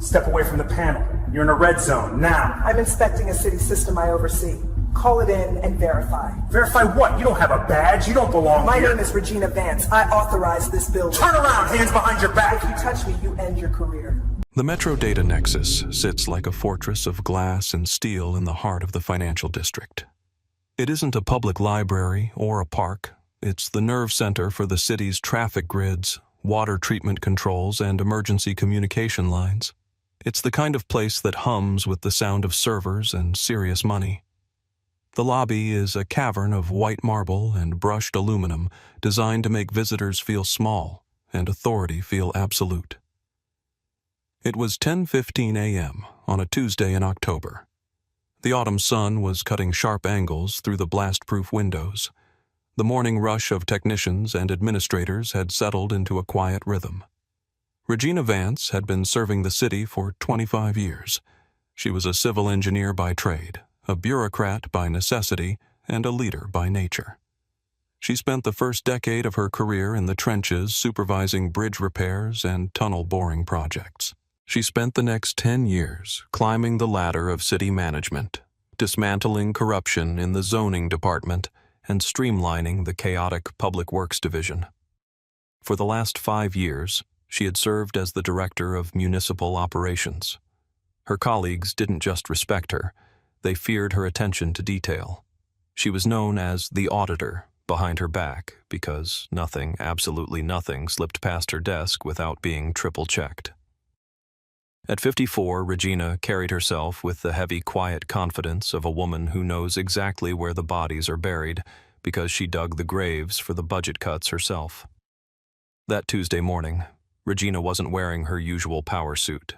Step away from the panel. You're in a red zone, now. I'm inspecting a city system I oversee. Call it in and verify. Verify what? You don't have a badge. You don't belong My here. name is Regina Vance. I authorize this building. Turn around, hands behind your back. If you touch me, you end your career. The Metro Data Nexus sits like a fortress of glass and steel in the heart of the financial district. It isn't a public library or a park. It's the nerve center for the city's traffic grids, water treatment controls, and emergency communication lines. It's the kind of place that hums with the sound of servers and serious money. The lobby is a cavern of white marble and brushed aluminum designed to make visitors feel small and authority feel absolute. It was 10:15 a.m. on a Tuesday in October. The autumn sun was cutting sharp angles through the blast-proof windows. The morning rush of technicians and administrators had settled into a quiet rhythm. Regina Vance had been serving the city for 25 years. She was a civil engineer by trade, a bureaucrat by necessity, and a leader by nature. She spent the first decade of her career in the trenches supervising bridge repairs and tunnel boring projects. She spent the next 10 years climbing the ladder of city management, dismantling corruption in the zoning department, and streamlining the chaotic Public Works Division. For the last 5 years, she had served as the director of municipal operations. Her colleagues didn't just respect her, they feared her attention to detail. She was known as the auditor behind her back because nothing, absolutely nothing, slipped past her desk without being triple-checked. At 54, Regina carried herself with the heavy, quiet confidence of a woman who knows exactly where the bodies are buried because she dug the graves for the budget cuts herself. That Tuesday morning, Regina wasn't wearing her usual power suit.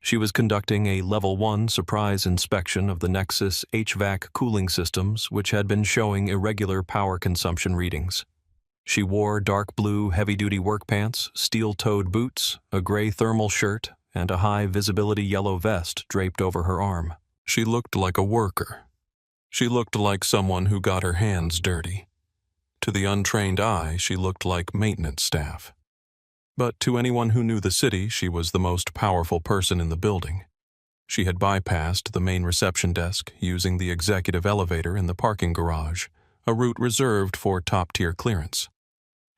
She was conducting a Level 1 surprise inspection of the Nexus HVAC cooling systems, which had been showing irregular power consumption readings. She wore dark blue heavy-duty work pants, steel-toed boots, a gray thermal shirt, and a high-visibility yellow vest draped over her arm. She looked like a worker. She looked like someone who got her hands dirty. To the untrained eye, she looked like maintenance staff. But to anyone who knew the city, she was the most powerful person in the building. She had bypassed the main reception desk using the executive elevator in the parking garage, a route reserved for top-tier clearance.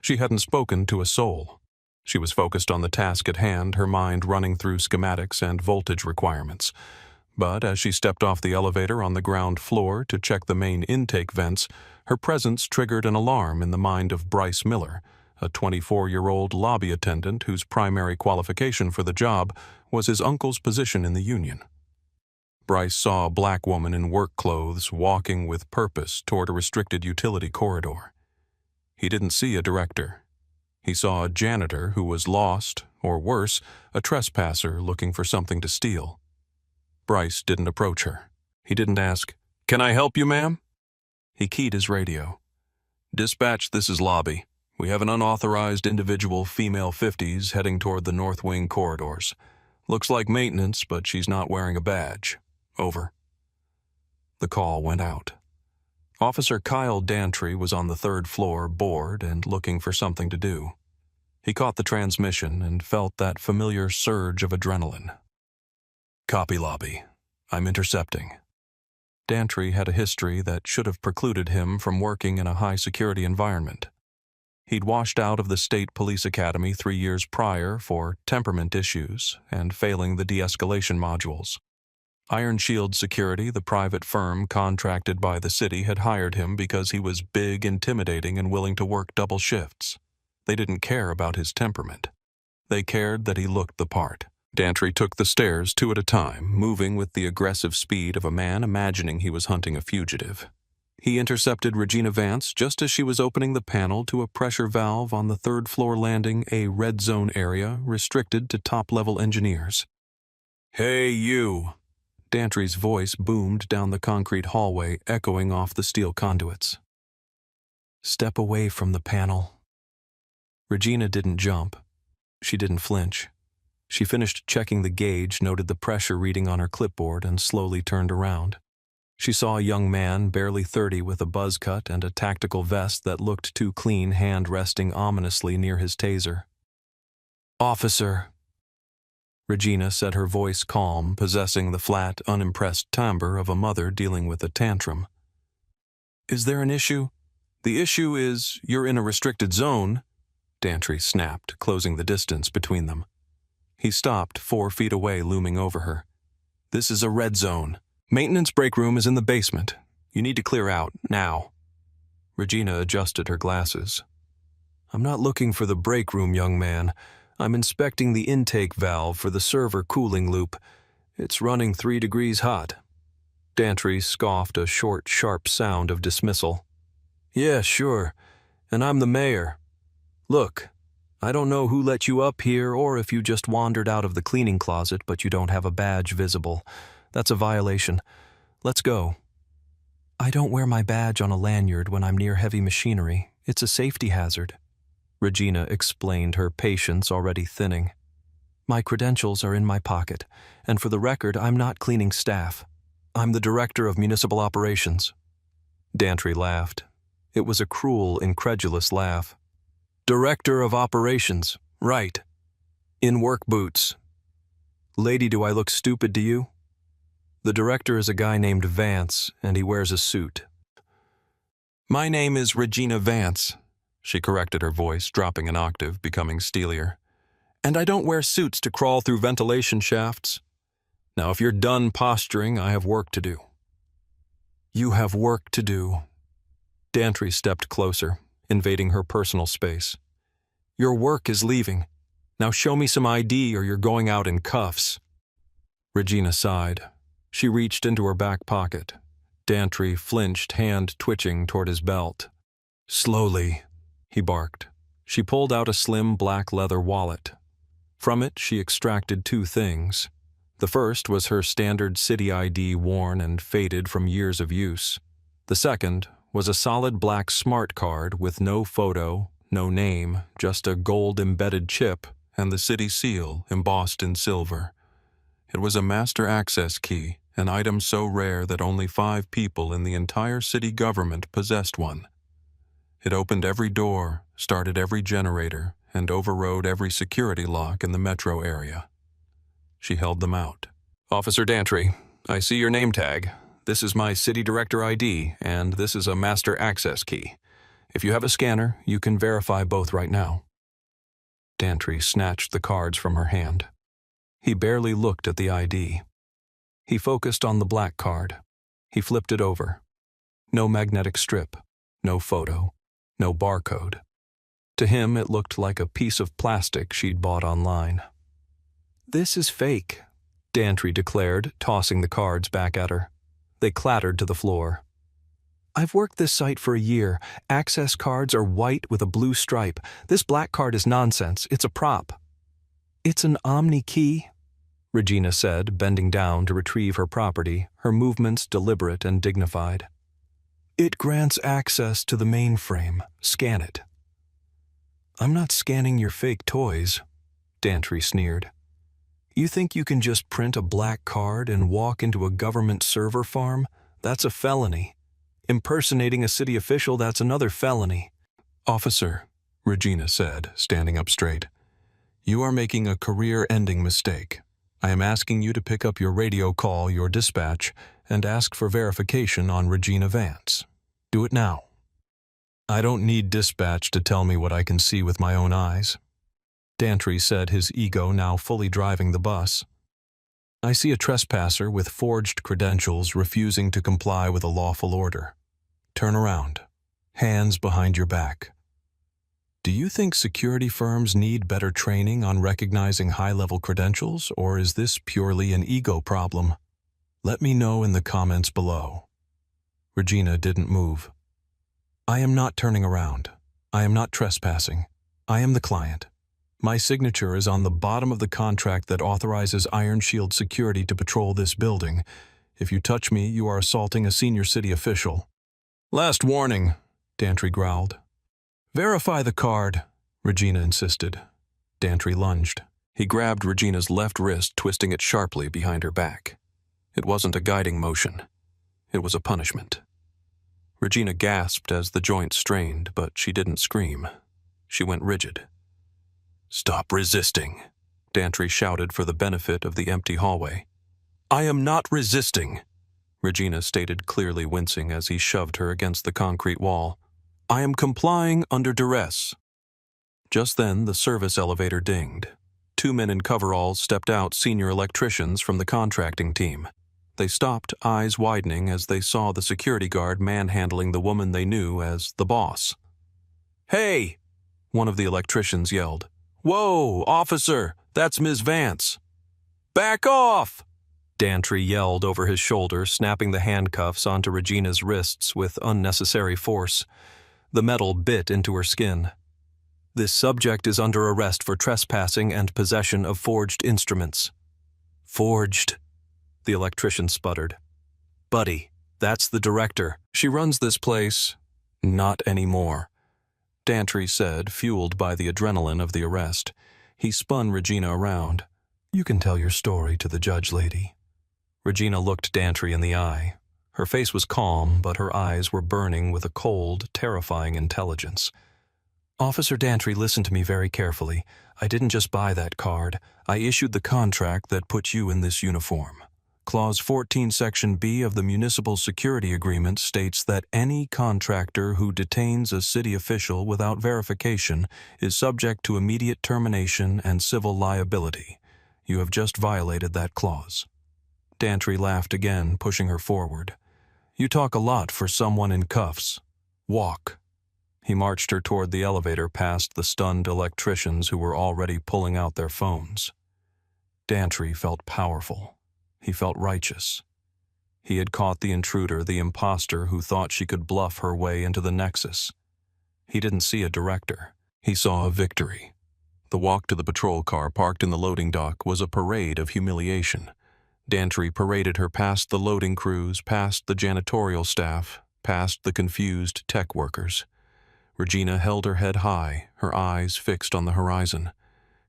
She hadn't spoken to a soul. She was focused on the task at hand, her mind running through schematics and voltage requirements. But as she stepped off the elevator on the ground floor to check the main intake vents, her presence triggered an alarm in the mind of Bryce Miller, a 24-year-old lobby attendant whose primary qualification for the job was his uncle's position in the union. Bryce saw a black woman in work clothes walking with purpose toward a restricted utility corridor. He didn't see a director. He saw a janitor who was lost, or worse, a trespasser looking for something to steal. Bryce didn't approach her. He didn't ask, "Can I help you, ma'am?" He keyed his radio. "Dispatch, this is lobby. We have an unauthorized individual, female 50s, heading toward the north wing corridors. Looks like maintenance, but she's not wearing a badge. Over." The call went out. Officer Kyle Dantry was on the 3rd floor, bored and looking for something to do. He caught the transmission and felt that familiar surge of adrenaline. "Copy, lobby. I'm intercepting." Dantry had a history that should have precluded him from working in a high-security environment. He'd washed out of the State Police Academy 3 years prior for temperament issues and failing the de-escalation modules. Iron Shield Security, the private firm contracted by the city, had hired him because he was big, intimidating, and willing to work double shifts. They didn't care about his temperament. They cared that he looked the part. Dantry took the stairs 2 at a time, moving with the aggressive speed of a man imagining he was hunting a fugitive. He intercepted Regina Vance just as she was opening the panel to a pressure valve on the 3rd floor landing, a red zone area restricted to top-level engineers. "Hey, you!" Dantry's voice boomed down the concrete hallway, echoing off the steel conduits. "Step away from the panel." Regina didn't jump. She didn't flinch. She finished checking the gauge, noted the pressure reading on her clipboard, and slowly turned around. She saw a young man, barely 30, with a buzz cut and a tactical vest that looked too clean, hand resting ominously near his taser. "Officer." Regina said, her voice calm, possessing the flat, unimpressed timbre of a mother dealing with a tantrum. "Is there an issue?" "The issue is, you're in a restricted zone," Dantry snapped, closing the distance between them. He stopped, 4 feet away, looming over her. "This is a red zone. Maintenance break room is in the basement. You need to clear out, now." Regina adjusted her glasses. "I'm not looking for the break room, young man. I'm inspecting the intake valve for the server cooling loop. It's running 3 degrees hot." Dantry scoffed a short, sharp sound of dismissal. "Yeah, sure. And I'm the mayor. Look, I don't know who let you up here or if you just wandered out of the cleaning closet, but you don't have a badge visible. That's a violation. Let's go." "I don't wear my badge on a lanyard when I'm near heavy machinery. It's a safety hazard," Regina explained, her patience already thinning. "My credentials are in my pocket, and for the record, I'm not cleaning staff. I'm the director of municipal operations." Dantry laughed. It was a cruel, incredulous laugh. "Director of operations, right. In work boots. Lady, do I look stupid to you? The director is a guy named Vance, and he wears a suit." "My name is Regina Vance," she corrected, her voice dropping an octave, becoming steelier. "And I don't wear suits to crawl through ventilation shafts. Now, if you're done posturing, I have work to do." "You have work to do." Dantry stepped closer, invading her personal space. "Your work is leaving. Now show me some ID or you're going out in cuffs." Regina sighed. She reached into her back pocket. Dantry flinched, hand twitching toward his belt. "Slowly," he barked. She pulled out a slim black leather wallet. From it, she extracted 2 things. The first was her standard city ID, worn and faded from years of use. The second was a solid black smart card with no photo, no name, just a gold-embedded chip and the city seal embossed in silver. It was a master access key, an item so rare that only 5 people in the entire city government possessed one. It opened every door, started every generator, and overrode every security lock in the metro area. She held them out. "Officer Dantry, I see your name tag. This is my city director ID, and this is a master access key. If you have a scanner, you can verify both right now." Dantry snatched the cards from her hand. He barely looked at the ID. He focused on the black card. He flipped it over. No magnetic strip, no photo, no barcode. To him, it looked like a piece of plastic she'd bought online. "This is fake," Dantry declared, tossing the cards back at her. They clattered to the floor. "I've worked this site for a year. Access cards are white with a blue stripe. This black card is nonsense. It's a prop." "It's an Omni key," Regina said, bending down to retrieve her property, her movements deliberate and dignified. "It grants access to the mainframe. Scan it." "I'm not scanning your fake toys," Dantry sneered. "You think you can just print a black card and walk into a government server farm? That's a felony. Impersonating a city official, that's another felony." "Officer," Regina said, standing up straight, "you are making a career-ending mistake. I am asking you to pick up your radio call, your dispatch, and ask for verification on Regina Vance. Do it now." "I don't need dispatch to tell me what I can see with my own eyes," Dantry said, his ego now fully driving the bus. "I see a trespasser with forged credentials refusing to comply with a lawful order. Turn around. Hands behind your back. Do you think security firms need better training on recognizing high-level credentials, or is this purely an ego problem? Let me know in the comments below." Regina didn't move. "I am not turning around. I am not trespassing. I am the client. My signature is on the bottom of the contract that authorizes Iron Shield Security to patrol this building. If you touch me, you are assaulting a senior city official." "Last warning," Dantry growled. "Verify the card," Regina insisted. Dantry lunged. He grabbed Regina's left wrist, twisting it sharply behind her back. It wasn't a guiding motion. It was a punishment. Regina gasped as the joint strained, but she didn't scream. She went rigid. "Stop resisting," Dantry shouted for the benefit of the empty hallway. "I am not resisting," Regina stated clearly, wincing as he shoved her against the concrete wall. "I am complying under duress." Just then, the service elevator dinged. 2 men in coveralls stepped out, senior electricians from the contracting team. They stopped, eyes widening as they saw the security guard manhandling the woman they knew as the boss. "Hey!" one of the electricians yelled. "Whoa, officer, that's Ms. Vance." "Back off!" Dantry yelled over his shoulder, snapping the handcuffs onto Regina's wrists with unnecessary force. The metal bit into her skin. "This subject is under arrest for trespassing and possession of forged instruments." "Forged?" the electrician sputtered. "Buddy, that's the director. She runs this place." "Not anymore," Dantry said, fueled by the adrenaline of the arrest. He spun Regina around. "You can tell your story to the judge, lady." Regina looked Dantry in the eye. Her face was calm, but her eyes were burning with a cold, terrifying intelligence. "Officer Dantry, listen to me very carefully. I didn't just buy that card. I issued the contract that put you in this uniform. Clause 14, Section B of the Municipal Security Agreement states that any contractor who detains a city official without verification is subject to immediate termination and civil liability. You have just violated that clause." Dantry laughed again, pushing her forward. "You talk a lot for someone in cuffs. Walk." He marched her toward the elevator past the stunned electricians who were already pulling out their phones. Dantry felt powerful. He felt righteous. He had caught the intruder, the imposter who thought she could bluff her way into the Nexus. He didn't see a director. He saw a victory. The walk to the patrol car parked in the loading dock was a parade of humiliation. Dantry paraded her past the loading crews, past the janitorial staff, past the confused tech workers. Regina held her head high, her eyes fixed on the horizon.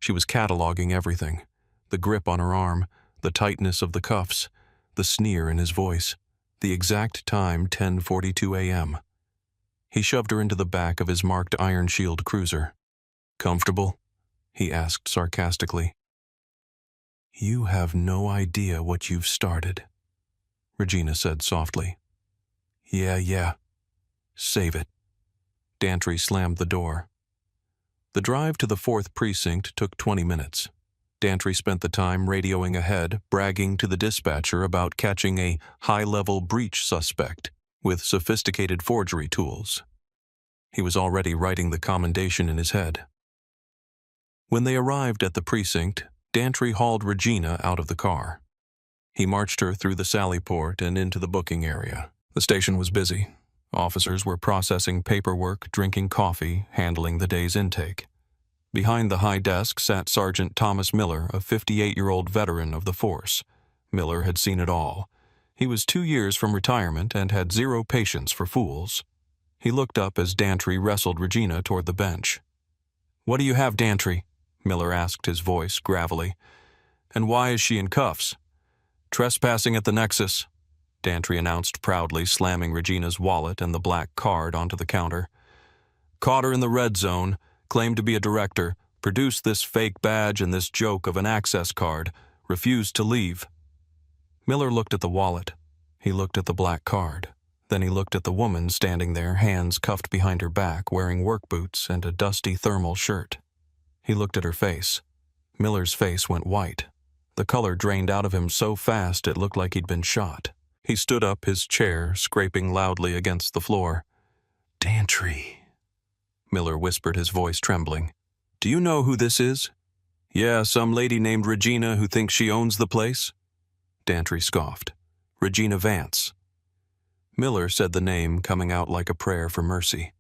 She was cataloging everything: the grip on her arm, the tightness of the cuffs, the sneer in his voice, the exact time, 10:42 a.m. He shoved her into the back of his marked Iron Shield cruiser. "Comfortable?" he asked sarcastically. "You have no idea what you've started," Regina said softly. Yeah. Save it." Dantry slammed the door. The drive to the 4th Precinct took 20 minutes. Dantry spent the time radioing ahead, bragging to the dispatcher about catching a high-level breach suspect with sophisticated forgery tools. He was already writing the commendation in his head. When they arrived at the precinct, Dantry hauled Regina out of the car. He marched her through the sally port and into the booking area. The station was busy. Officers were processing paperwork, drinking coffee, handling the day's intake. Behind the high desk sat Sergeant Thomas Miller, a 58-year-old veteran of the force. Miller had seen it all. He was 2 years from retirement and had zero patience for fools. He looked up as Dantry wrestled Regina toward the bench. "What do you have, Dantry?" Miller asked, his voice gravelly. "And why is she in cuffs?" "Trespassing at the Nexus," Dantry announced proudly, slamming Regina's wallet and the black card onto the counter. "Caught her in the red zone, claimed to be a director, produced this fake badge and this joke of an access card, refused to leave." Miller looked at the wallet. He looked at the black card. Then he looked at the woman standing there, hands cuffed behind her back, wearing work boots and a dusty thermal shirt. He looked at her face. Miller's face went white. The color drained out of him so fast it looked like he'd been shot. He stood up, his chair scraping loudly against the floor. "Dantry," Miller whispered, his voice trembling. "Do you know who this is?" "Yeah, some lady named Regina who thinks she owns the place." Dantry scoffed. "Regina Vance." Miller said the name, coming out like a prayer for mercy.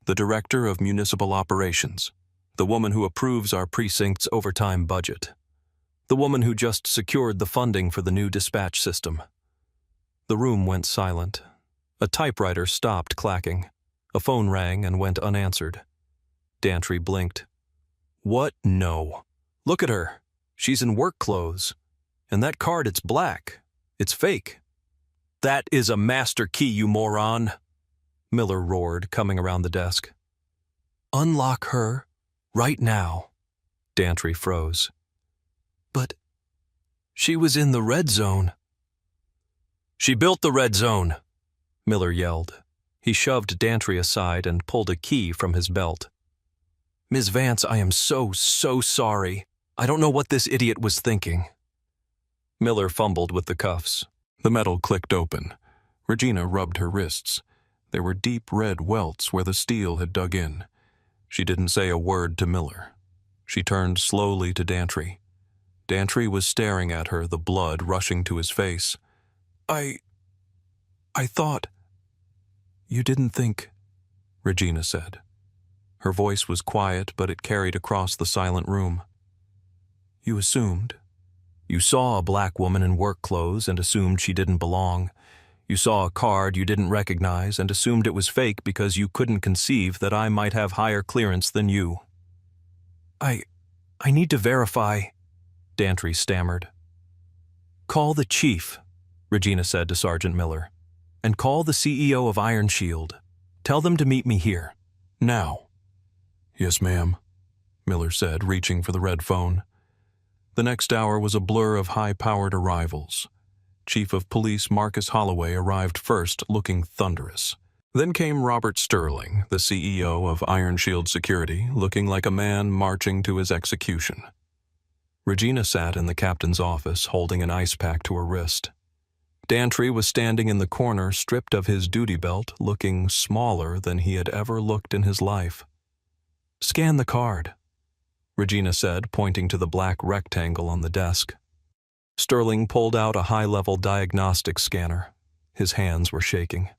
"The Director of Municipal Operations. The woman who approves our precinct's overtime budget. The woman who just secured the funding for the new dispatch system." The room went silent. A typewriter stopped clacking. A phone rang and went unanswered. Dantry blinked. "What? No. Look at her. She's in work clothes. And that card, it's black. It's fake." "That is a master key, you moron," Miller roared, coming around the desk. "Unlock her right now." Dantry froze. But she was in the red zone. She built the red zone, Miller yelled. He shoved Dantry aside and pulled a key from his belt. Ms. Vance, I am so sorry. I don't know what this idiot was thinking. Miller fumbled with the cuffs. The metal clicked open. Regina rubbed her wrists. There were deep red welts where the steel had dug in. She didn't say a word to Miller. She turned slowly to Dantry. Dantry was staring at her, the blood rushing to his face. I thought... You didn't think, Regina said. Her voice was quiet, but it carried across the silent room. You assumed. You saw a black woman in work clothes and assumed she didn't belong. You saw a card you didn't recognize and assumed it was fake because you couldn't conceive that I might have higher clearance than you. I need to verify, Dantry stammered. Call the chief, Regina said to Sergeant Miller, and call the CEO of Iron Shield. Tell them to meet me here. Now. Yes, ma'am, Miller said, reaching for the red phone. The next hour was a blur of high-powered arrivals. Chief of Police Marcus Holloway arrived first, looking thunderous. Then came Robert Sterling, the CEO of Iron Shield Security, looking like a man marching to his execution. Regina sat in the captain's office, holding an ice pack to her wrist. Dantry was standing in the corner, stripped of his duty belt, looking smaller than he had ever looked in his life. Scan the card, Regina said, pointing to the black rectangle on the desk. Sterling pulled out a high-level diagnostic scanner. His hands were shaking.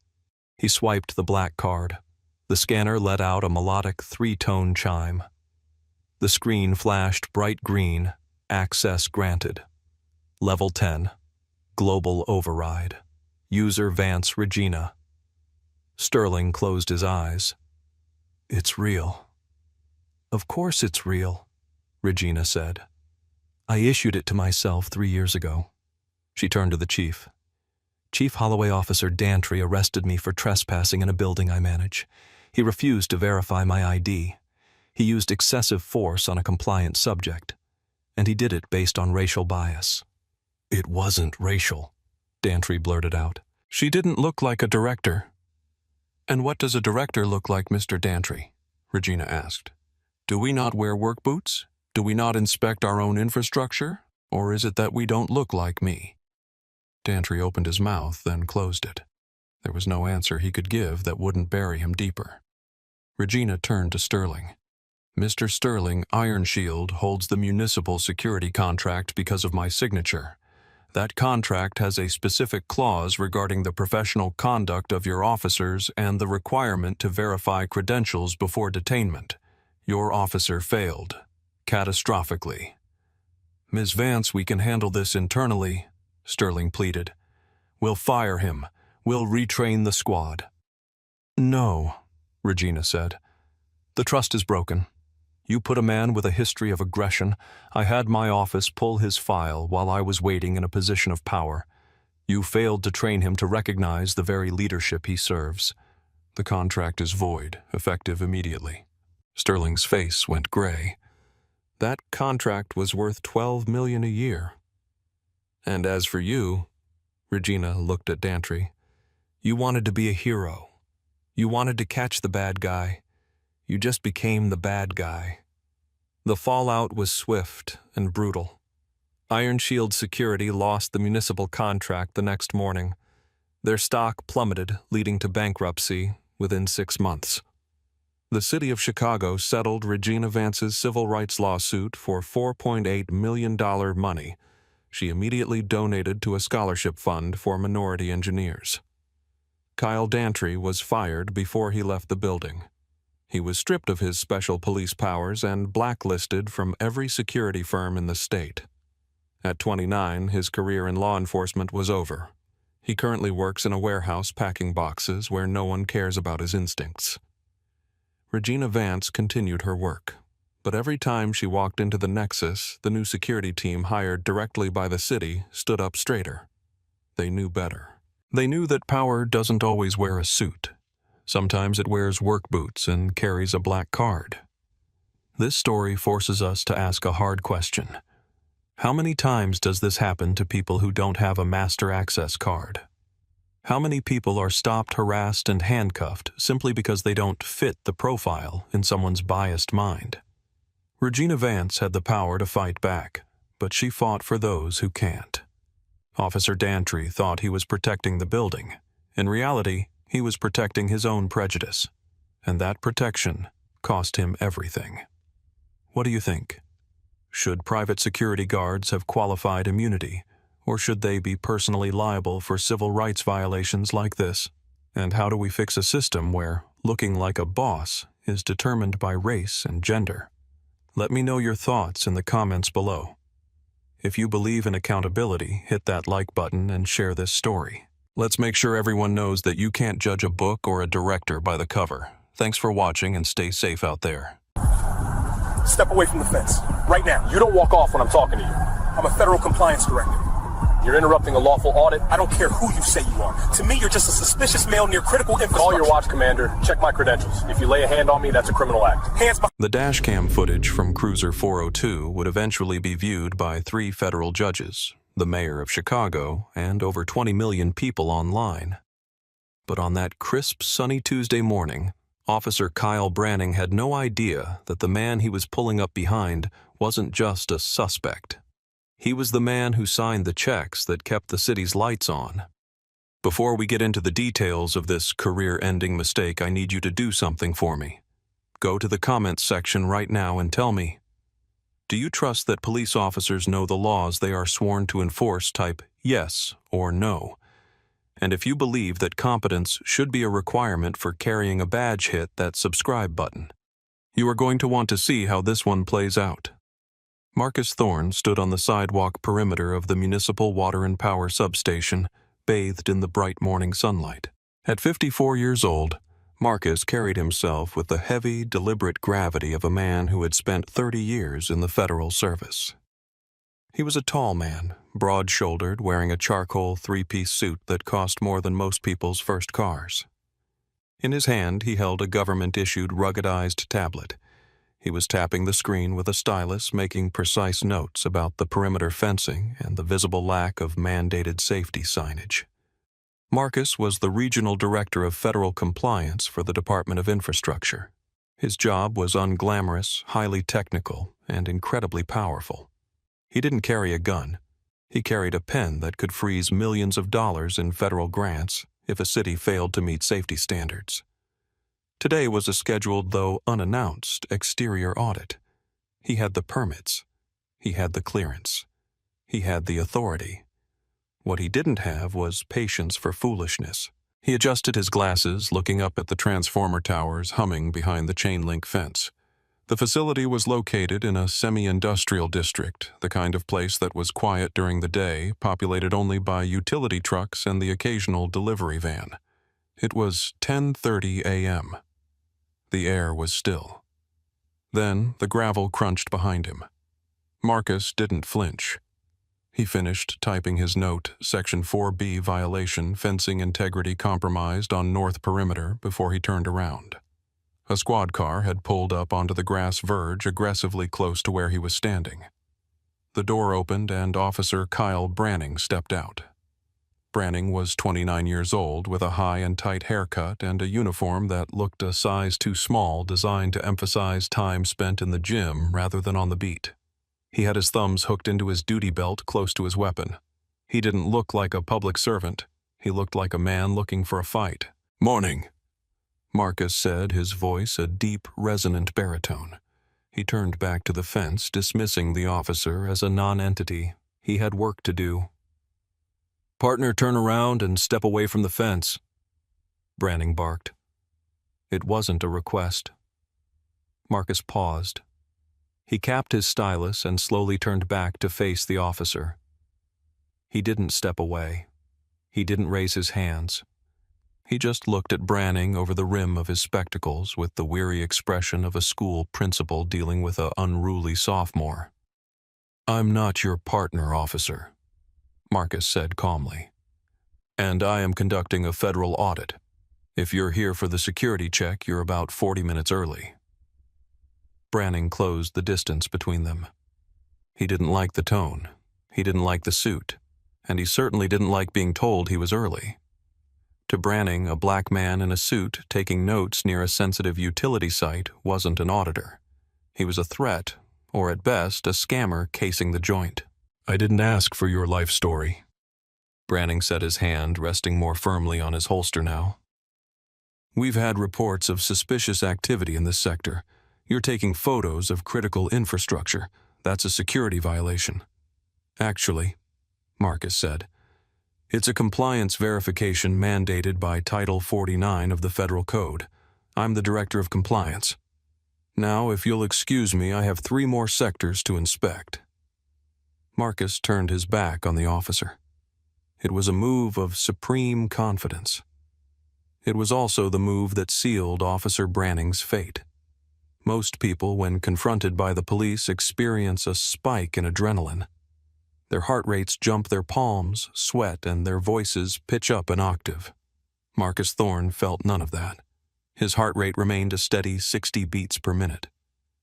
He swiped the black card. The scanner let out a melodic three-tone chime. The screen flashed bright green, access granted. Level 10, global override. User Vance Regina. Sterling closed his eyes. It's real. Of course it's real, Regina said. I issued it to myself 3 years ago. She turned to the chief. Chief Holloway Officer Dantry arrested me for trespassing in a building I manage. He refused to verify my ID. He used excessive force on a compliant subject. And he did it based on racial bias. It wasn't racial, Dantry blurted out. She didn't look like a director. And what does a director look like, Mr. Dantry? Regina asked. Do we not wear work boots? Do we not inspect our own infrastructure? Or is it that we don't look like me? Dantry opened his mouth, then closed it. There was no answer he could give that wouldn't bury him deeper. Regina turned to Sterling. Mr. Sterling, Iron Shield holds the municipal security contract because of my signature. That contract has a specific clause regarding the professional conduct of your officers and the requirement to verify credentials before detainment. Your officer failed, catastrophically. Ms. Vance, we can handle this internally, Sterling pleaded. We'll fire him. We'll retrain the squad. No, Regina said. The trust is broken. You put a man with a history of aggression. I had my office pull his file while I was waiting in a position of power. You failed to train him to recognize the very leadership he serves. The contract is void, effective immediately. Sterling's face went gray. That contract was worth $12 million a year. And as for you, Regina looked at Dantry, you wanted to be a hero. You wanted to catch the bad guy. You just became the bad guy. The fallout was swift and brutal. Iron Shield Security lost the municipal contract the next morning. Their stock plummeted, leading to bankruptcy within 6 months. The city of Chicago settled Regina Vance's civil rights lawsuit for $4.8 million money. She immediately donated to a scholarship fund for minority engineers. Kyle Dantry was fired before he left the building. He was stripped of his special police powers and blacklisted from every security firm in the state. At 29, his career in law enforcement was over. He currently works in a warehouse packing boxes where no one cares about his instincts. Regina Vance continued her work, but every time she walked into the Nexus, the new security team hired directly by the city stood up straighter. They knew better. They knew that power doesn't always wear a suit. Sometimes it wears work boots and carries a black card. This story forces us to ask a hard question. How many times does this happen to people who don't have a master access card? How many people are stopped, harassed, and handcuffed simply because they don't fit the profile in someone's biased mind? Regina Vance had the power to fight back, but she fought for those who can't. Officer Dantry thought he was protecting the building. In reality, he was protecting his own prejudice, and that protection cost him everything. What do you think? Should private security guards have qualified immunity, or should they be personally liable for civil rights violations like this? And how do we fix a system where looking like a boss is determined by race and gender? Let me know your thoughts in the comments below. If you believe in accountability, hit that like button and share this story. Let's make sure everyone knows that you can't judge a book or a director by the cover. Thanks for watching and stay safe out there. Step away from the fence. Right now. You don't walk off when I'm talking to you. I'm a federal compliance director. You're interrupting a lawful audit. I don't care who you say you are. To me, you're just a suspicious male near critical infrastructure. Call your watch commander. Check my credentials. If you lay a hand on me, that's a criminal act. Hands behind. The dashcam footage from Cruiser 402 would eventually be viewed by 3 federal judges, the mayor of Chicago, and over 20 million people online. But on that crisp, sunny Tuesday morning, Officer Kyle Branning had no idea that the man he was pulling up behind wasn't just a suspect. He was the man who signed the checks that kept the city's lights on. Before we get into the details of this career-ending mistake, I need you to do something for me. Go to the comments section right now and tell me, do you trust that police officers know the laws they are sworn to enforce? Type yes or no. And if you believe that competence should be a requirement for carrying a badge, hit that subscribe button. You are going to want to see how this one plays out. Marcus Thorne stood on the sidewalk perimeter of the municipal water and power substation, bathed in the bright morning sunlight. At 54 years old, Marcus carried himself with the heavy, deliberate gravity of a man who had spent 30 years in the federal service. He was a tall man, broad-shouldered, wearing a charcoal 3-piece suit that cost more than most people's first cars. In his hand, he held a government-issued ruggedized tablet. He was tapping the screen with a stylus, making precise notes about the perimeter fencing and the visible lack of mandated safety signage. Marcus was the regional director of federal compliance for the Department of Infrastructure. His job was unglamorous, highly technical, and incredibly powerful. He didn't carry a gun. He carried a pen that could freeze millions of dollars in federal grants if a city failed to meet safety standards. Today was a scheduled, though unannounced, exterior audit. He had the permits. He had the clearance. He had the authority. What he didn't have was patience for foolishness. He adjusted his glasses, looking up at the transformer towers humming behind the chain-link fence. The facility was located in a semi-industrial district, the kind of place that was quiet during the day, populated only by utility trucks and the occasional delivery van. It was 10:30 a.m. The air was still. Then the gravel crunched behind him. Marcus didn't flinch. He finished typing his note, Section 4B violation, fencing integrity compromised on north perimeter, before he turned around. A squad car had pulled up onto the grass verge aggressively close to where he was standing. The door opened and Officer Kyle Branning stepped out. Branning was 29 years old, with a high and tight haircut and a uniform that looked a size too small, designed to emphasize time spent in the gym rather than on the beat. He had his thumbs hooked into his duty belt close to his weapon. He didn't look like a public servant. He looked like a man looking for a fight. "Morning," Marcus said, his voice a deep, resonant baritone. He turned back to the fence, dismissing the officer as a non-entity. He had work to do. "Partner, turn around and step away from the fence," Branning barked. It wasn't a request. Marcus paused. He capped his stylus and slowly turned back to face the officer. He didn't step away. He didn't raise his hands. He just looked at Branning over the rim of his spectacles with the weary expression of a school principal dealing with an unruly sophomore. "I'm not your partner, officer," Marcus said calmly. "And I am conducting a federal audit. If you're here for the security check, you're about 40 minutes early." Branning closed the distance between them. He didn't like the tone. He didn't like the suit. And he certainly didn't like being told he was early. To Branning, a black man in a suit taking notes near a sensitive utility site wasn't an auditor. He was a threat, or at best, a scammer casing the joint. "I didn't ask for your life story." Branning set his hand, resting more firmly on his holster now. "We've had reports of suspicious activity in this sector. You're taking photos of critical infrastructure. That's a security violation." "Actually," Marcus said, "it's a compliance verification mandated by Title 49 of the Federal Code. I'm the Director of Compliance. Now, if you'll excuse me, I have 3 more sectors to inspect." Marcus turned his back on the officer. It was a move of supreme confidence. It was also the move that sealed Officer Branning's fate. Most people, when confronted by the police, experience a spike in adrenaline. Their heart rates jump their palms, sweat, and their voices pitch up an octave. Marcus Thorne felt none of that. His heart rate remained a steady 60 beats per minute.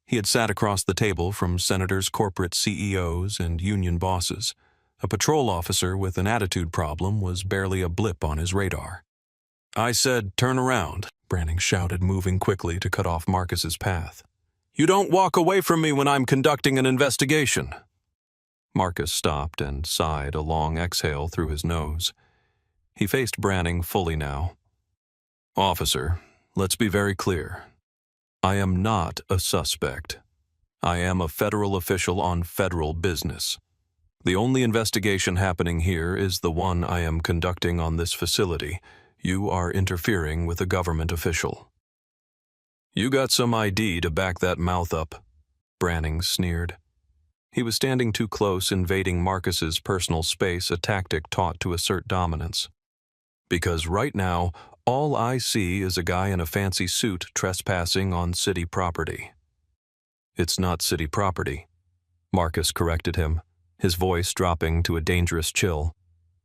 He had sat across the table from senators, corporate CEOs, and union bosses. A patrol officer with an attitude problem was barely a blip on his radar. "I said, turn around," Branning shouted, moving quickly to cut off Marcus's path. "You don't walk away from me when I'm conducting an investigation." Marcus stopped and sighed a long exhale through his nose. He faced Branning fully now. "Officer, let's be very clear. I am not a suspect. I am a federal official on federal business. The only investigation happening here is the one I am conducting on this facility. You are interfering with a government official." "You got some ID to back that mouth up," Branning sneered. He was standing too close, invading Marcus's personal space, a tactic taught to assert dominance. "Because right now, all I see is a guy in a fancy suit trespassing on city property." "It's not city property," Marcus corrected him, his voice dropping to a dangerous chill.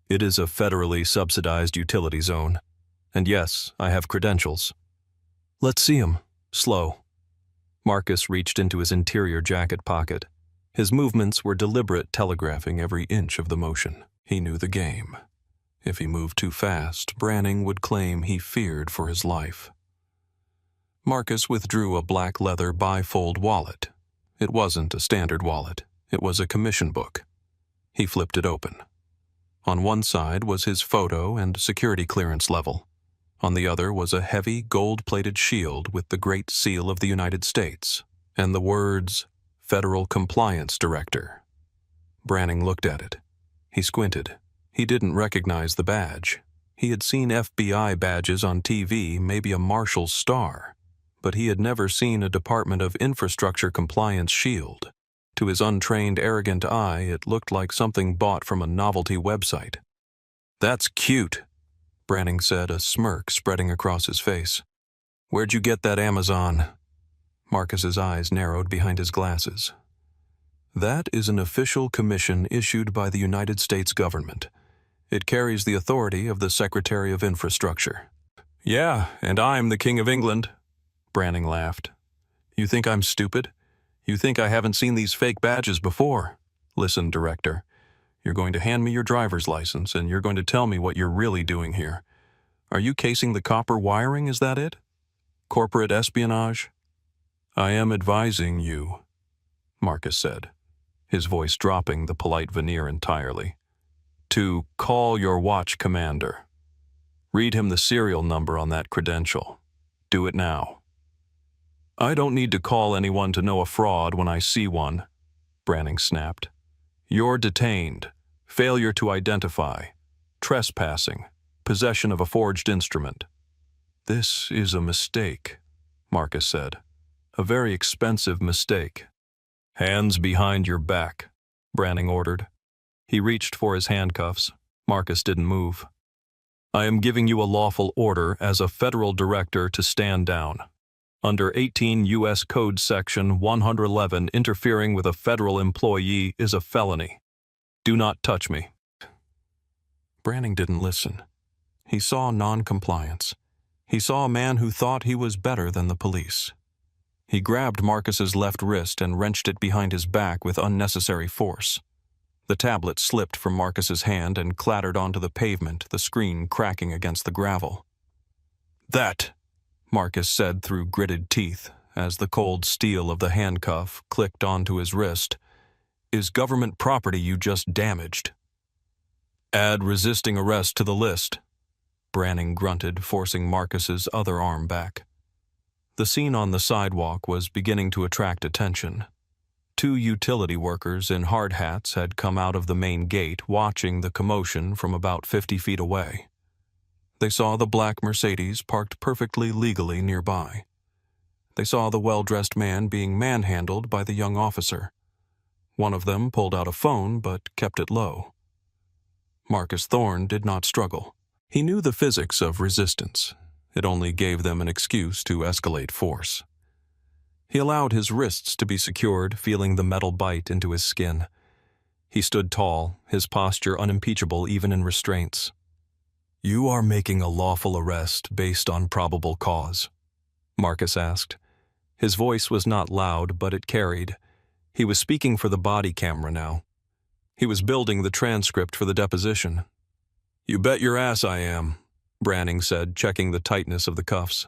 "It is a federally subsidized utility zone. And yes, I have credentials." "Let's see 'em. Slow." Marcus reached into his interior jacket pocket. His movements were deliberate, telegraphing every inch of the motion. He knew the game. If he moved too fast, Branning would claim he feared for his life. Marcus withdrew a black leather bifold wallet. It wasn't a standard wallet. It was a commission book. He flipped it open. On one side was his photo and security clearance level. On the other was a heavy, gold-plated shield with the Great Seal of the United States and the words, "Federal Compliance Director." Branning looked at it. He squinted. He didn't recognize the badge. He had seen FBI badges on TV, maybe a Marshal's star, but he had never seen a Department of Infrastructure Compliance shield. To his untrained, arrogant eye, it looked like something bought from a novelty website. "That's cute," Branning said, a smirk spreading across his face. "Where'd you get that Amazon?" Marcus's eyes narrowed behind his glasses. "That is an official commission issued by the United States government. It carries the authority of the Secretary of Infrastructure." "Yeah, and I'm the King of England," Branning laughed. "You think I'm stupid? You think I haven't seen these fake badges before? Listen, Director. You're going to hand me your driver's license, and you're going to tell me what you're really doing here. Are you casing the copper wiring, is that it? Corporate espionage?" "I am advising you," Marcus said, his voice dropping the polite veneer entirely, "to call your watch commander. Read him the serial number on that credential. Do it now." "I don't need to call anyone to know a fraud when I see one," Branning snapped. "You're detained. Failure to identify. Trespassing. Possession of a forged instrument." "This is a mistake," Marcus said. "A very expensive mistake." "Hands behind your back," Branning ordered. He reached for his handcuffs. Marcus didn't move. "I am giving you a lawful order as a federal director to stand down. Under 18 U.S. Code Section 111, interfering with a federal employee is a felony. Do not touch me." Branning didn't listen. He saw non-compliance. He saw a man who thought he was better than the police. He grabbed Marcus's left wrist and wrenched it behind his back with unnecessary force. The tablet slipped from Marcus's hand and clattered onto the pavement, the screen cracking against the gravel. "That," Marcus said through gritted teeth, as the cold steel of the handcuff clicked onto his wrist, "is government property you just damaged." "Add resisting arrest to the list," Branning grunted, forcing Marcus's other arm back. The scene on the sidewalk was beginning to attract attention. 2 utility workers in hard hats had come out of the main gate, watching the commotion from about 50 feet away. They saw the black Mercedes parked perfectly legally nearby. They saw the well-dressed man being manhandled by the young officer. One of them pulled out a phone but kept it low. Marcus Thorne did not struggle. He knew the physics of resistance. It only gave them an excuse to escalate force. He allowed his wrists to be secured, feeling the metal bite into his skin. He stood tall, his posture unimpeachable even in restraints. "You are making a lawful arrest based on probable cause?" Marcus asked. His voice was not loud, but it carried. He was speaking for the body camera now. He was building the transcript for the deposition. "You bet your ass I am," Branning said, checking the tightness of the cuffs.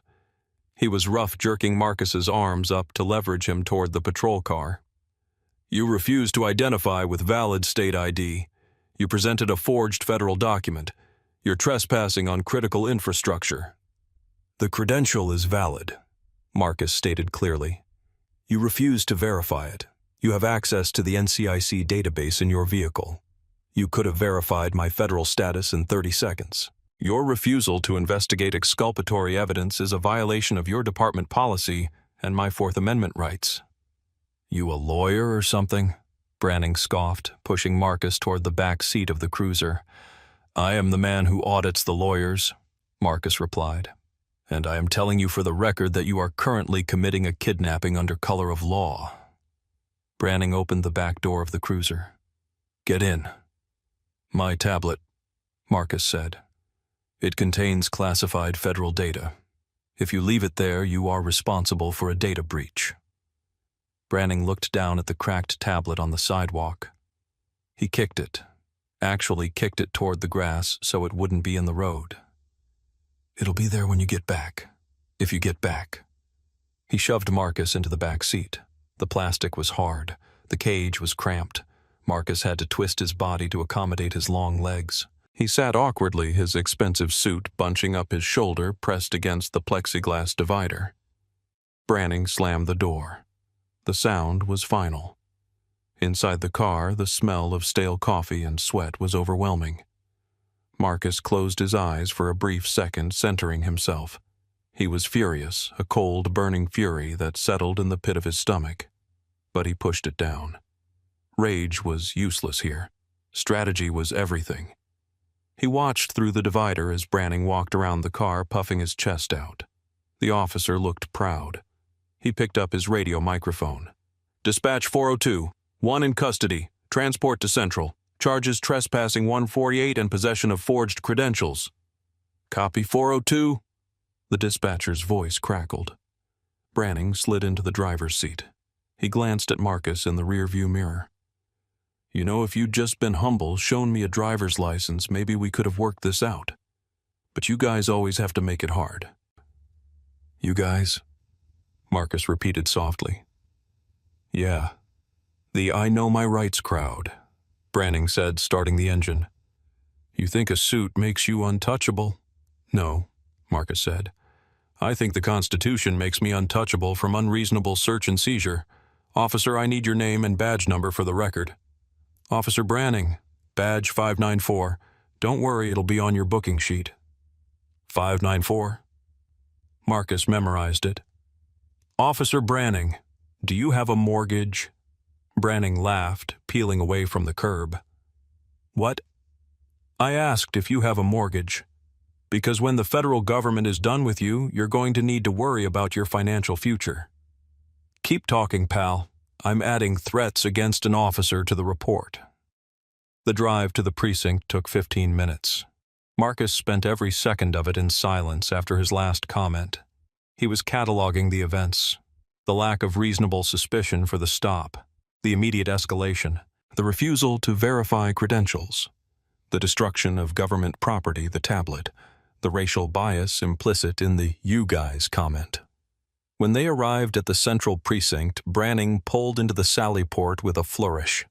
He was rough, jerking Marcus's arms up to leverage him toward the patrol car. "You refused to identify with valid state ID. You presented a forged federal document. You're trespassing on critical infrastructure." "The credential is valid," Marcus stated clearly. "You refused to verify it. You have access to the NCIC database in your vehicle. You could have verified my federal status in 30 seconds. Your refusal to investigate exculpatory evidence is a violation of your department policy and my Fourth Amendment rights." "You a lawyer or something?" Branning scoffed, pushing Marcus toward the back seat of the cruiser. "I am the man who audits the lawyers," Marcus replied. "And I am telling you for the record that you are currently committing a kidnapping under color of law." Branning opened the back door of the cruiser. "Get in." "My tablet," Marcus said. "It contains classified federal data. If you leave it there, you are responsible for a data breach." Branning looked down at the cracked tablet on the sidewalk. He kicked it, actually kicked it toward the grass so it wouldn't be in the road. "It'll be there when you get back, if you get back." He shoved Marcus into the back seat. The plastic was hard. The cage was cramped. Marcus had to twist his body to accommodate his long legs. He sat awkwardly, his expensive suit bunching up his shoulder pressed against the plexiglass divider. Branning slammed the door. The sound was final. Inside the car, the smell of stale coffee and sweat was overwhelming. Marcus closed his eyes for a brief second, centering himself. He was furious, a cold, burning fury that settled in the pit of his stomach. But he pushed it down. Rage was useless here. Strategy was everything. He watched through the divider as Branning walked around the car, puffing his chest out. The officer looked proud. He picked up his radio microphone. "Dispatch 402, 1 in custody, transport to Central. Charges trespassing 148 and possession of forged credentials." "Copy 402. The dispatcher's voice crackled. Branning slid into the driver's seat. He glanced at Marcus in the rearview mirror. "You know, if you'd just been humble, shown me a driver's license, maybe we could have worked this out. But you guys always have to make it hard." "You guys?" Marcus repeated softly. "Yeah, the I know my rights crowd," Branning said, starting the engine. "You think a suit makes you untouchable?" "No," Marcus said. "I think the Constitution makes me untouchable from unreasonable search and seizure. Officer, I need your name and badge number for the record." "Officer Branning, badge 594. Don't worry, it'll be on your booking sheet." 594. Marcus memorized it. "Officer Branning, do you have a mortgage?" Branning laughed, peeling away from the curb. "What?" "I asked if you have a mortgage. Because when the federal government is done with you, you're going to need to worry about your financial future." "Keep talking, pal. I'm adding threats against an officer to the report." The drive to the precinct took 15 minutes. Marcus spent every second of it in silence after his last comment. He was cataloging the events. The lack of reasonable suspicion for the stop, the immediate escalation, the refusal to verify credentials, the destruction of government property, the tablet, the racial bias implicit in the "you guys" comment. When they arrived at the central precinct, Branning pulled into the sally port with a flourish.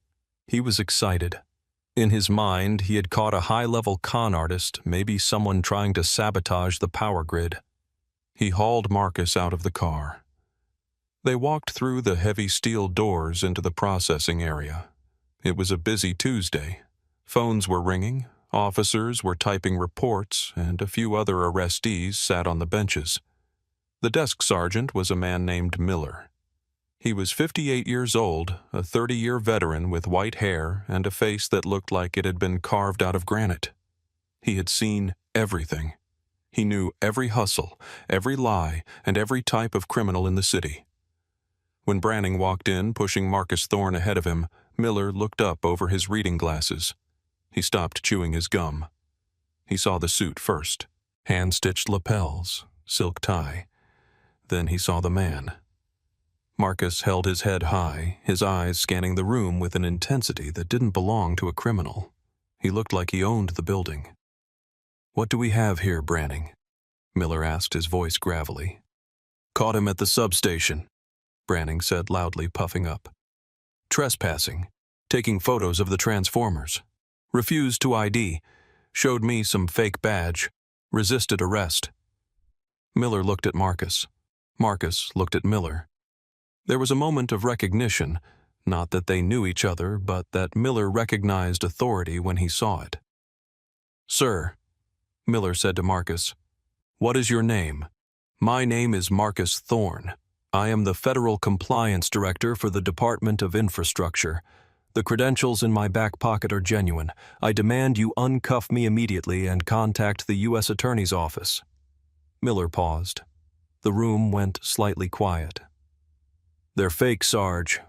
He was excited. In his mind, he had caught a high-level con artist, maybe someone trying to sabotage the power grid. He hauled Marcus out of the car. They walked through the heavy steel doors into the processing area. It was a busy Tuesday. Phones were ringing, officers were typing reports, and a few other arrestees sat on the benches. The desk sergeant was a man named Miller. He was 58 years old, a 30-year veteran with white hair and a face that looked like it had been carved out of granite. He had seen everything. He knew every hustle, every lie, and every type of criminal in the city. When Branning walked in, pushing Marcus Thorne ahead of him, Miller looked up over his reading glasses. He stopped chewing his gum. He saw the suit first. Hand-stitched lapels, silk tie. Then he saw the man. Marcus held his head high, his eyes scanning the room with an intensity that didn't belong to a criminal. He looked like he owned the building. "What do we have here, Branning?" Miller asked, his voice gravelly. "Caught him at the substation," Branning said loudly, puffing up. "Trespassing, taking photos of the transformers. Refused to ID, showed me some fake badge, resisted arrest." Miller looked at Marcus. Marcus looked at Miller. There was a moment of recognition, not that they knew each other, but that Miller recognized authority when he saw it. "Sir," Miller said to Marcus, "what is your name?" "My name is Marcus Thorne. I am the Federal Compliance Director for the Department of Infrastructure. The credentials in my back pocket are genuine. I demand you uncuff me immediately and contact the U.S. Attorney's Office." Miller paused. The room went slightly quiet. "They're fake, Sarge,"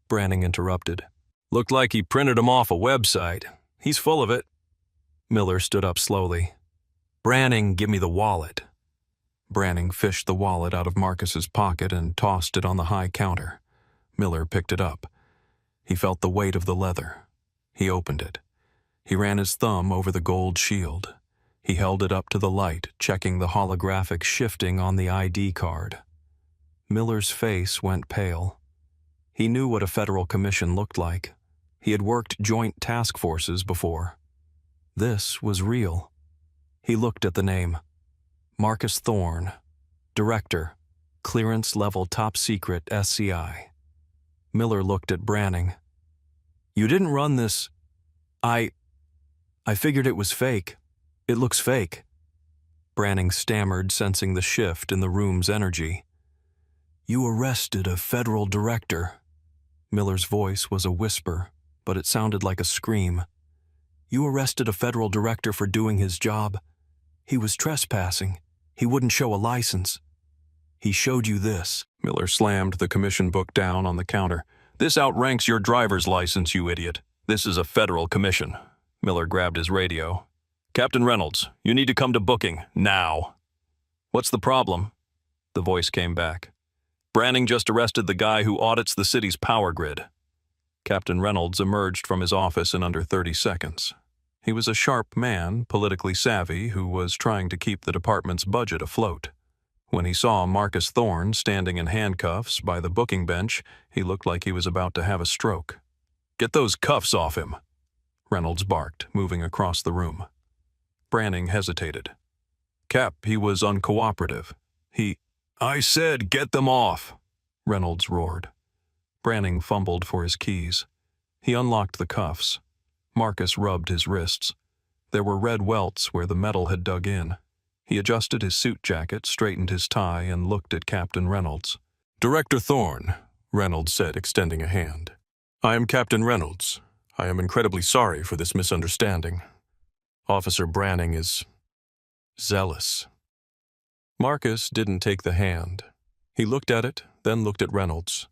Branning interrupted. "Looked like he printed them off a website. He's full of it." Miller stood up slowly. "Branning, give me the wallet." Branning fished the wallet out of Marcus's pocket and tossed it on the high counter. Miller picked it up. He felt the weight of the leather. He opened it. He ran his thumb over the gold shield. He held it up to the light, checking the holographic shifting on the ID card. Miller's face went pale. He knew what a federal commission looked like. He had worked joint task forces before. This was real. He looked at the name. Marcus Thorne, Director, Clearance Level Top Secret SCI. Miller looked at Branning. "You didn't run this..." I figured it was fake. It looks fake." Branning stammered, sensing the shift in the room's energy. "You arrested a federal director." Miller's voice was a whisper, but it sounded like a scream. "You arrested a federal director for doing his job. He was trespassing. He wouldn't show a license. He showed you this." Miller slammed the commission book down on the counter. "This outranks your driver's license, you idiot. This is a federal commission." Miller grabbed his radio. "Captain Reynolds, you need to come to booking, now." "What's the problem?" The voice came back. "Branning just arrested the guy who audits the city's power grid." Captain Reynolds emerged from his office in under 30 seconds. He was a sharp man, politically savvy, who was trying to keep the department's budget afloat. When he saw Marcus Thorne standing in handcuffs by the booking bench, he looked like he was about to have a stroke. "Get those cuffs off him," Reynolds barked, moving across the room. Branning hesitated. "Cap, he was uncooperative. I said get them off," Reynolds roared. Branning fumbled for his keys. He unlocked the cuffs. Marcus rubbed his wrists. There were red welts where the metal had dug in. He adjusted his suit jacket, straightened his tie, and looked at Captain Reynolds. "Director Thorne," Reynolds said, extending a hand. "I am Captain Reynolds. I am incredibly sorry for this misunderstanding. Officer Branning is zealous." Marcus didn't take the hand. He looked at it, then looked at Reynolds.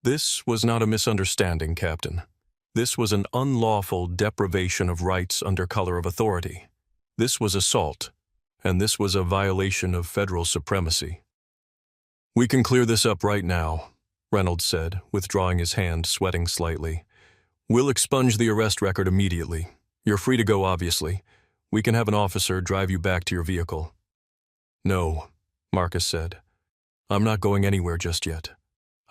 "This was not a misunderstanding, Captain. This was an unlawful deprivation of rights under color of authority. This was assault, and this was a violation of federal supremacy." "We can clear this up right now," Reynolds said, withdrawing his hand, sweating slightly. "We'll expunge the arrest record immediately. You're free to go, obviously. We can have an officer drive you back to your vehicle." "No," Marcus said. "I'm not going anywhere just yet.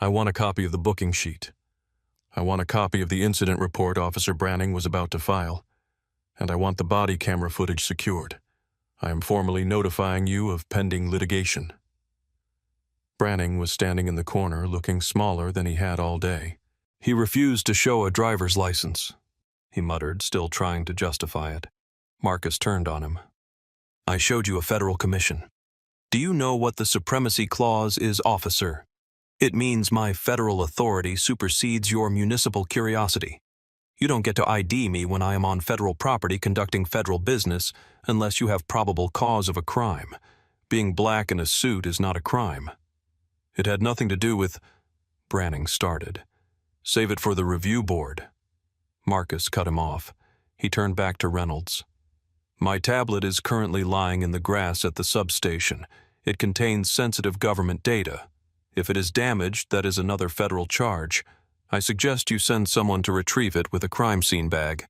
I want a copy of the booking sheet. I want a copy of the incident report Officer Branning was about to file. And I want the body camera footage secured. I am formally notifying you of pending litigation." Branning was standing in the corner, looking smaller than he had all day. "He refused to show a driver's license," he muttered, still trying to justify it. Marcus turned on him. "I showed you a federal commission. Do you know what the supremacy clause is, officer? It means my federal authority supersedes your municipal curiosity. You don't get to ID me when I am on federal property conducting federal business unless you have probable cause of a crime. Being black in a suit is not a crime." "It had nothing to do with—" Branning started. "Save it for the review board." Marcus cut him off. He turned back to Reynolds. "My tablet is currently lying in the grass at the substation. It contains sensitive government data. If it is damaged, that is another federal charge. I suggest you send someone to retrieve it with a crime scene bag."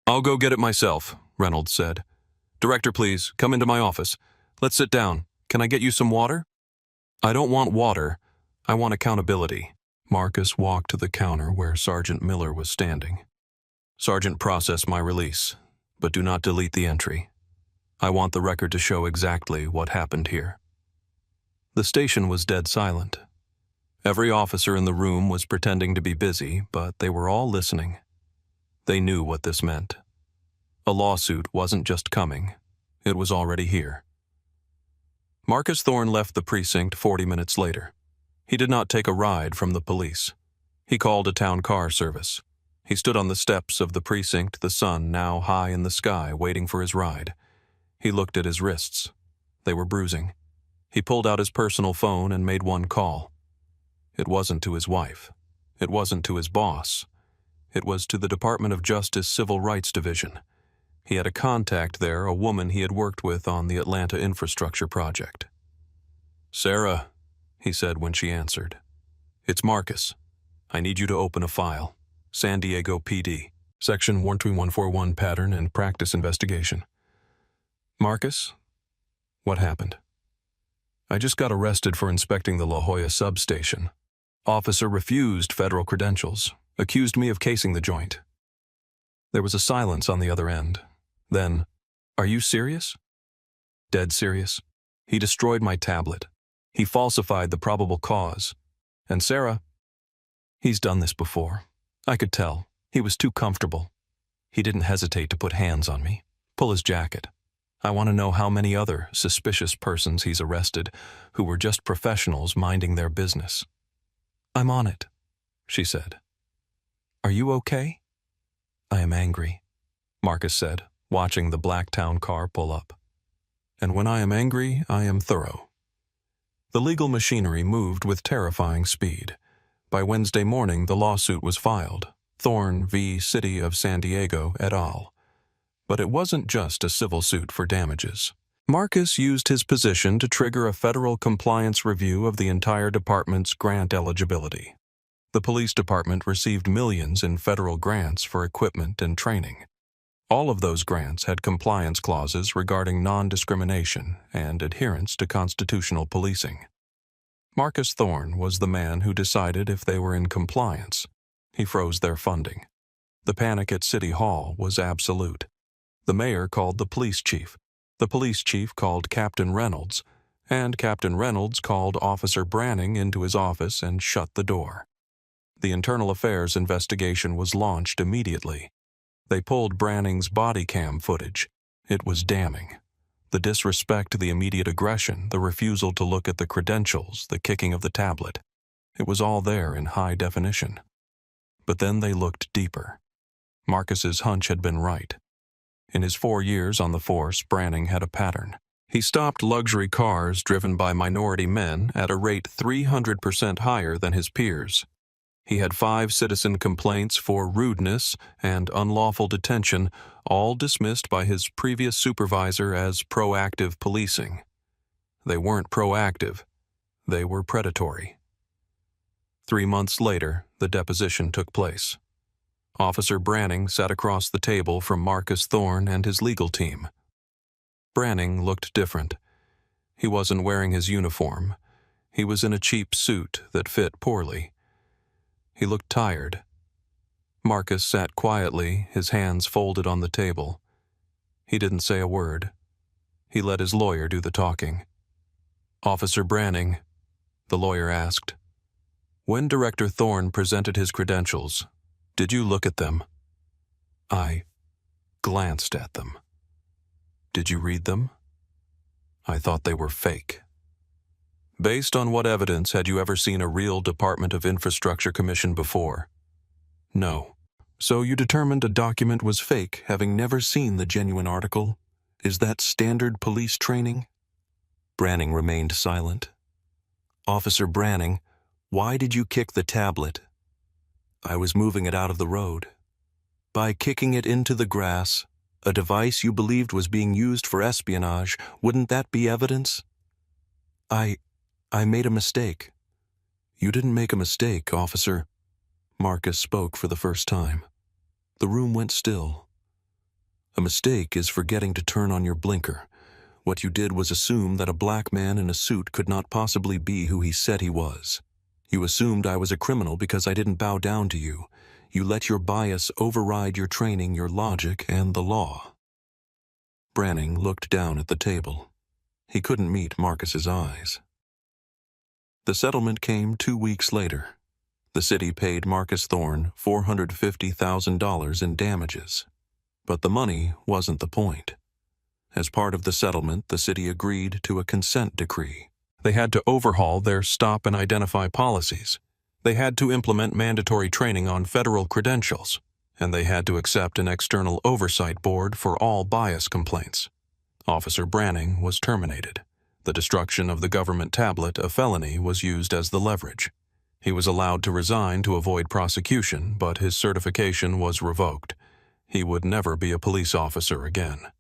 "I'll go get it myself," Reynolds said. "Director, please, come into my office. Let's sit down. Can I get you some water?" "I don't want water. I want accountability." Marcus walked to the counter where Sergeant Miller was standing. "Sergeant, process my release, but do not delete the entry. I want the record to show exactly what happened here." The station was dead silent. Every officer in the room was pretending to be busy, but they were all listening. They knew what this meant. A lawsuit wasn't just coming. It was already here. Marcus Thorne left the precinct 40 minutes later. He did not take a ride from the police. He called a town car service. He stood on the steps of the precinct, the sun now high in the sky, waiting for his ride. He looked at his wrists. They were bruising. He pulled out his personal phone and made one call. It wasn't to his wife. It wasn't to his boss. It was to the Department of Justice Civil Rights Division. He had a contact there, a woman he had worked with on the Atlanta infrastructure project. "Sarah," he said when she answered. "It's Marcus. I need you to open a file. San Diego PD, Section 12141 Pattern and Practice Investigation." "Marcus, what happened?" "I just got arrested for inspecting the La Jolla substation. Officer refused federal credentials, accused me of casing the joint." There was a silence on the other end. Then, "Are you serious?" "Dead serious. He destroyed my tablet. He falsified the probable cause. And Sarah, he's done this before. I could tell. He was too comfortable. He didn't hesitate to put hands on me, pull his jacket. I want to know how many other suspicious persons he's arrested who were just professionals minding their business." "I'm on it," she said. "Are you okay?" "I am angry," Marcus said, watching the black town car pull up. "And when I am angry, I am thorough." The legal machinery moved with terrifying speed. By Wednesday morning, the lawsuit was filed, Thorne v. City of San Diego et al. But it wasn't just a civil suit for damages. Marcus used his position to trigger a federal compliance review of the entire department's grant eligibility. The police department received millions in federal grants for equipment and training. All of those grants had compliance clauses regarding non-discrimination and adherence to constitutional policing. Marcus Thorne was the man who decided if they were in compliance. He froze their funding. The panic at City Hall was absolute. The mayor called the police chief. The police chief called Captain Reynolds, and Captain Reynolds called Officer Branning into his office and shut the door. The internal affairs investigation was launched immediately. They pulled Branning's body cam footage. It was damning. The disrespect, the immediate aggression, the refusal to look at the credentials, the kicking of the tablet. It was all there in high definition. But then they looked deeper. Marcus's hunch had been right. In his 4 years on the force, Branning had a pattern. He stopped luxury cars driven by minority men at a rate 300% higher than his peers. He had 5 citizen complaints for rudeness and unlawful detention, all dismissed by his previous supervisor as proactive policing. They weren't proactive. They were predatory. 3 months later, the deposition took place. Officer Branning sat across the table from Marcus Thorne and his legal team. Branning looked different. He wasn't wearing his uniform. He was in a cheap suit that fit poorly. He looked tired. Marcus sat quietly, his hands folded on the table. He didn't say a word. He let his lawyer do the talking. "Officer Branning," the lawyer asked, "when Director Thorne presented his credentials, did you look at them?" "I glanced at them." "Did you read them?" "I thought they were fake." "Based on what evidence had you ever seen a real Department of Infrastructure commission before?" "No." "So you determined a document was fake, having never seen the genuine article? Is that standard police training?" Branning remained silent. "Officer Branning, why did you kick the tablet?" "I was moving it out of the road." "By kicking it into the grass, a device you believed was being used for espionage, wouldn't that be evidence?" I made a mistake." "You didn't make a mistake, officer." Marcus spoke for the first time. The room went still. "A mistake is forgetting to turn on your blinker. What you did was assume that a black man in a suit could not possibly be who he said he was. You assumed I was a criminal because I didn't bow down to you. You let your bias override your training, your logic, and the law." Branning looked down at the table. He couldn't meet Marcus's eyes. The settlement came 2 weeks later. The city paid Marcus Thorne $450,000 in damages. But the money wasn't the point. As part of the settlement, the city agreed to a consent decree. They had to overhaul their stop and identify policies. They had to implement mandatory training on federal credentials, and they had to accept an external oversight board for all bias complaints. Officer Branning was terminated. The destruction of the government tablet, a felony, was used as the leverage. He was allowed to resign to avoid prosecution, but his certification was revoked. He would never be a police officer again.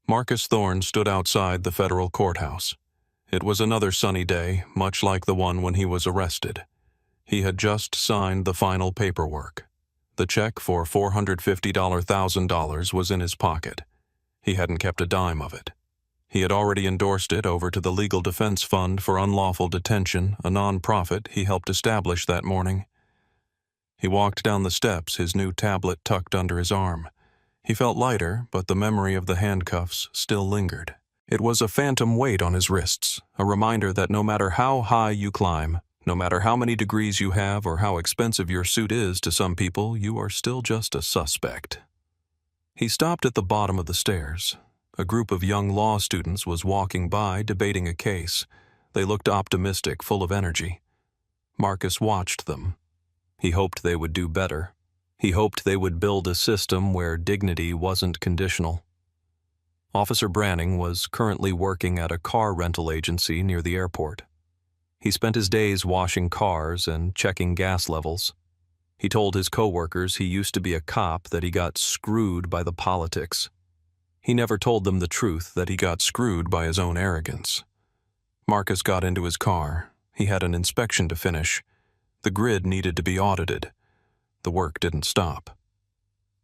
Marcus Thorne stood outside the federal courthouse. It was another sunny day, much like the one when he was arrested. He had just signed the final paperwork. The check for $450,000 was in his pocket. He hadn't kept a dime of it. He had already endorsed it over to the Legal Defense Fund for Unlawful Detention, a nonprofit he helped establish that morning. He walked down the steps, his new tablet tucked under his arm. He felt lighter, but the memory of the handcuffs still lingered. It was a phantom weight on his wrists, a reminder that no matter how high you climb, no matter how many degrees you have or how expensive your suit is to some people, you are still just a suspect. He stopped at the bottom of the stairs. A group of young law students was walking by, debating a case. They looked optimistic, full of energy. Marcus watched them. He hoped they would do better. He hoped they would build a system where dignity wasn't conditional. Officer Branning was currently working at a car rental agency near the airport. He spent his days washing cars and checking gas levels. He told his coworkers he used to be a cop, that he got screwed by the politics. He never told them the truth, that he got screwed by his own arrogance. Marcus got into his car. He had an inspection to finish. The grid needed to be audited. The work didn't stop.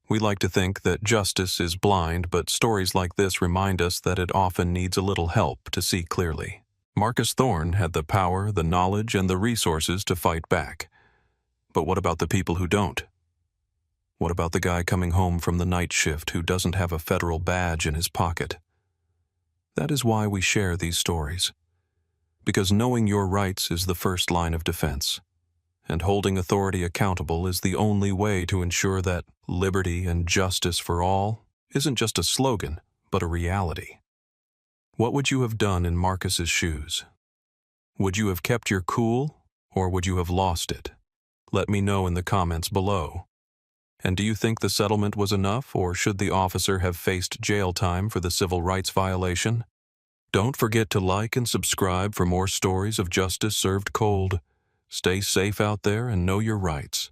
We like to think that justice is blind, but stories like this remind us that it often needs a little help to see clearly. Marcus Thorne had the power, the knowledge, and the resources to fight back. But what about the people who don't? What about the guy coming home from the night shift who doesn't have a federal badge in his pocket? That is why we share these stories. Because knowing your rights is the first line of defense, and holding authority accountable is the only way to ensure that liberty and justice for all isn't just a slogan, but a reality. What would you have done in Marcus's shoes? Would you have kept your cool, or would you have lost it? Let me know in the comments below. And do you think the settlement was enough, or should the officer have faced jail time for the civil rights violation? Don't forget to like and subscribe for more stories of justice served cold. Stay safe out there and know your rights.